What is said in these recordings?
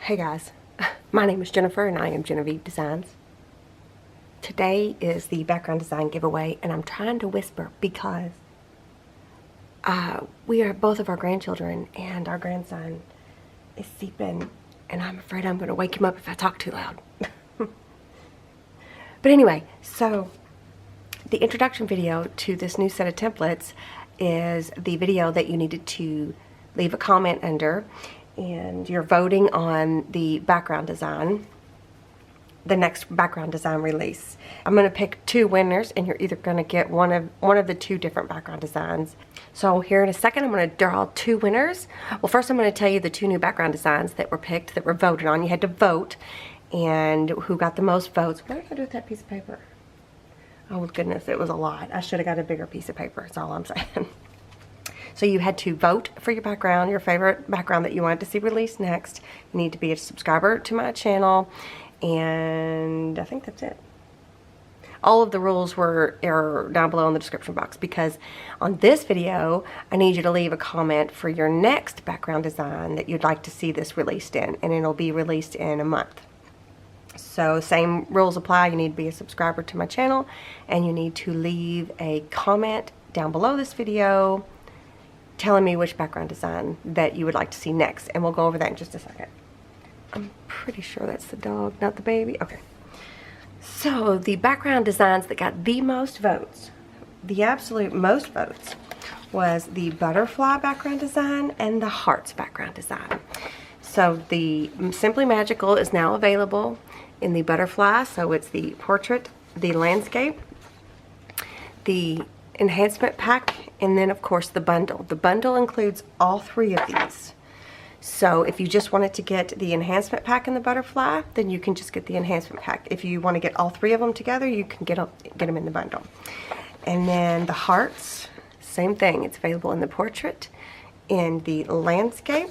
Hey guys, my name is Jennifer and I am Genoveve Designs. Today is the background design giveaway and I'm trying to whisper because we are both of our grandchildren and our grandson is sleeping and I'm afraid I'm going to wake him up if I talk too loud. But anyway, so the introduction video to this new set of templates is the video that you needed to leave a comment under, and you're voting on the background design, the next background design release. I'm going to pick two winners and you're either going to get one of the two different background designs. So here in a second I'm going to draw two winners. Well, first I'm going to tell you the two new background designs that were picked, that were voted on. You had to vote and who got the most votes. What did I do with that piece of paper? Oh goodness, it was a lot. I should have got a bigger piece of paper, that's all I'm saying. So you had to vote for your background, your favorite background that you wanted to see released next. You need to be a subscriber to my channel, and I think that's it. All of the rules are down below in the description box, because on this video, I need you to leave a comment for your next background design that you'd like to see this released in, and it'll be released in a month. So same rules apply. You need to be a subscriber to my channel, and you need to leave a comment down below this video telling me which background design that you would like to see next, and we'll go over that in just a second. I'm pretty sure that's the dog, not the baby. Okay. So the background designs that got the most votes, the absolute most votes, was the butterfly background design and the hearts background design. So the Simply Magical is now available in the butterfly, so it's the portrait, the landscape, the enhancement pack, and then of course the bundle. The bundle includes all three of these. So if you just wanted to get the enhancement pack and the butterfly, then you can just get the enhancement pack. If you want to get all three of them together, you can get them in the bundle. And then the hearts, same thing. It's available in the portrait, in the landscape,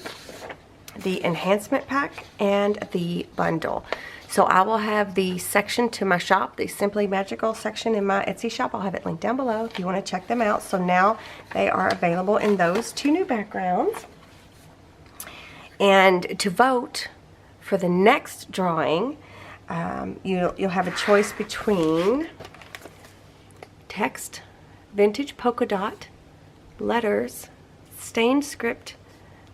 the enhancement pack, and the bundle. So I will have the section to my shop, the Simply Magical section in my Etsy shop. I'll have it linked down below if you want to check them out. So now they are available in those two new backgrounds. And to vote for the next drawing, you'll have a choice between text, vintage polka dot, letters, stained script,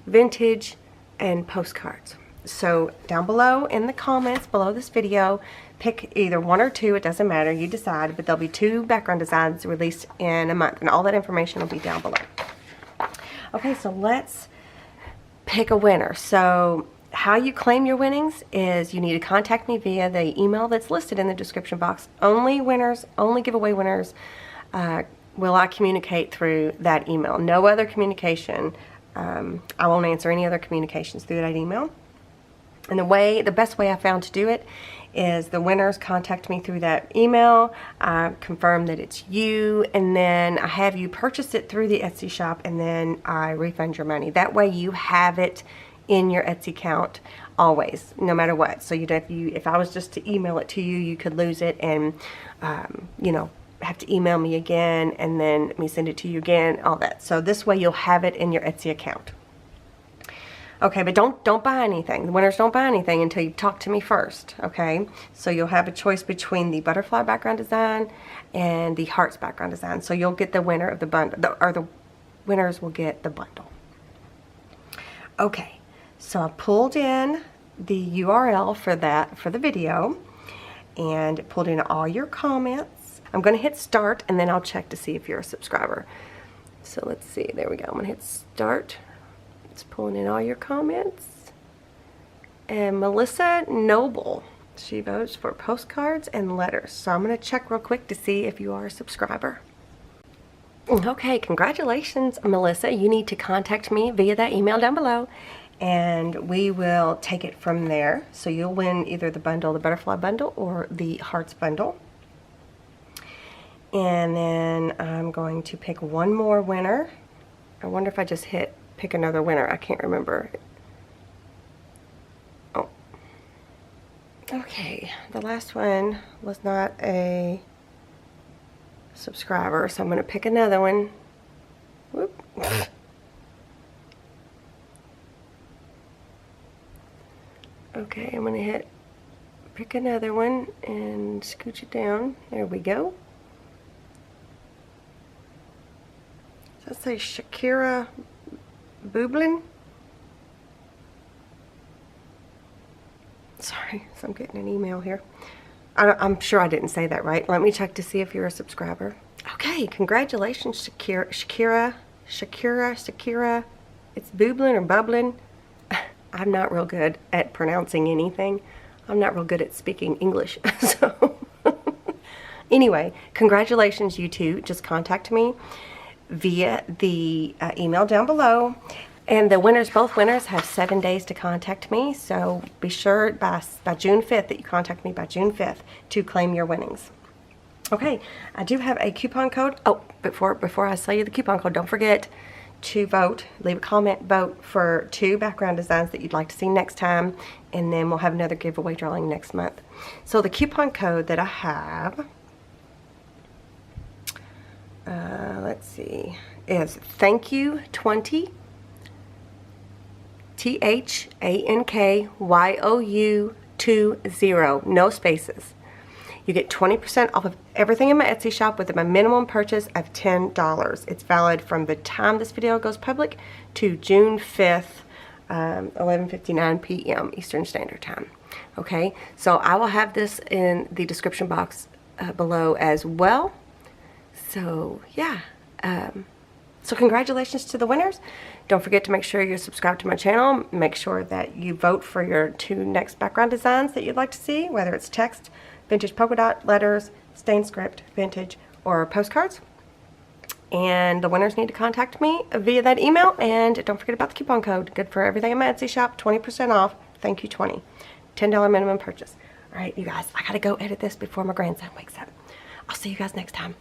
vintage, and postcards. So down below in the comments below this video, pick either one or two, it doesn't matter, you decide, but there'll be two background designs released in a month, and all that information will be down below. Okay, so let's pick a winner. So how you claim your winnings is you need to contact me via the email that's listed in the description box. Only winners, only giveaway winners will I communicate through that email. No other communication. I won't answer any other communications through that email. And the best way I found to do it is the winners contact me through that email, I confirm that it's you, and then I have you purchase it through the Etsy shop, and then I refund your money. That way you have it in your Etsy account always, no matter what. So if I was just to email it to you, you could lose it and you know, have to email me again and then me send it to you again, all that. So this way you'll have it in your Etsy account. Okay, but don't buy anything. The winners don't buy anything until you talk to me first, okay? So you'll have a choice between the butterfly background design and the hearts background design. So you'll get the winner of the bundle, or the winners will get the bundle. Okay, so I pulled in the URL for the video and pulled in all your comments. I'm going to hit start and then I'll check to see if you're a subscriber. So let's see, there we go. I'm going to hit start. It's pulling in all your comments. And Melissa Noble, she votes for postcards and letters. So I'm going to check real quick to see if you are a subscriber. Okay, congratulations, Melissa. You need to contact me via that email down below, and we will take it from there. So you'll win either the bundle, the butterfly bundle, or the hearts bundle. And then I'm going to pick one more winner. I wonder if I just hit pick another winner. I can't remember. Oh. Okay, the last one was not a subscriber, so I'm going to pick another one. Whoop. Okay, I'm going to pick another one and scooch it down. There we go. Does that say Shakira Bublin? Sorry, so I'm getting an email here. I'm sure I didn't say that right. Let me check to see if you're a subscriber. Okay, congratulations, Shakira. It's Bublin or Bublin. I'm not real good at pronouncing anything. I'm not real good at speaking English. So anyway, congratulations, you two. Just contact me via the email down below. And the winners, both winners, have 7 days to contact me. So be sure by June 5th that you contact me by June 5th to claim your winnings. Okay, I do have a coupon code. Oh, before I tell you the coupon code, don't forget to vote. Leave a comment, vote for 2 background designs that you'd like to see next time. And then we'll have another giveaway drawing next month. So the coupon code that I have, let's see, is thank you 20. THANKYOU 20, no spaces. You get 20% off of everything in my Etsy shop with a minimum purchase of $10. It's valid from the time this video goes public to June 5th, 11:59 p.m. Eastern Standard Time. Okay, so I will have this in the description box below as well. So yeah, so congratulations to the winners. Don't forget to make sure you're subscribed to my channel. Make sure that you vote for your 2 next background designs that you'd like to see, whether it's text, vintage polka dot, letters, stained script, vintage, or postcards. And the winners need to contact me via that email. And don't forget about the coupon code. Good for everything in my Etsy shop. 20% off. Thank you, 20. $10 minimum purchase. All right, you guys, I got to go edit this before my grandson wakes up. I'll see you guys next time.